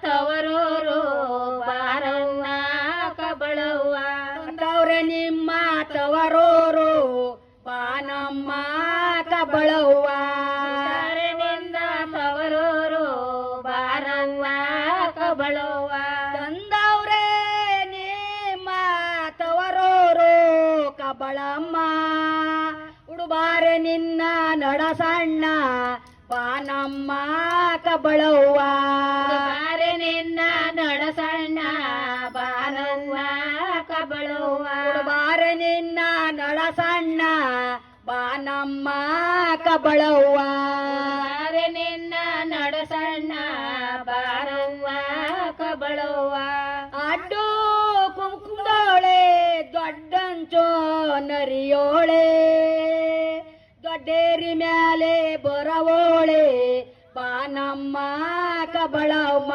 ತವರೂರು ಬಾರವ್ವ ಕಬಳವ್ವ ತಂದವ್ರೆ ನಿಮ್ಮ ತವರೂರು ಬಾನಮ್ಮ ಕಬಳವ್ವ ನಿಂದ ತವರೂರು ಬಾರವ್ವ ಕಬಳವ್ವ ತಂದವ್ರೆ ನಿಮ್ಮ ತವರೂರು ಕಬಳಮ್ಮ ಉಡುಬಾರೆ ನಿನ್ನ ನಡಸಣ್ಣ ಬಾನಮ್ಮ ಕಬಳವ್ವ ಬಾರೆ ನಿನ್ನ ನಡಸಣ್ಣ ಬಾನವ್ವ ಕಬಳವ್ವ ಬಾರೆ ನಿನ್ನ ನಡಸಣ್ಣ ಬಾನಮ್ಮ ಕಬಳವ್ವ ಬಾರೆ ನಿನ್ನ ನಡಸಣ್ಣ ಬಾರವ್ವ ಕಬಳವ್ವ ಅಡ್ಡು ಕುಂಕುಮದೋಳೆ ದೊಡ್ಡಂಚೋ ನರಿಯೋಳೆ ದೊಡ್ಡೇರಿ ಮ್ಯಾಲೆ ಬರವೋಳೆ ಬಾನಮ್ಮ ಕಬಳವ್ವ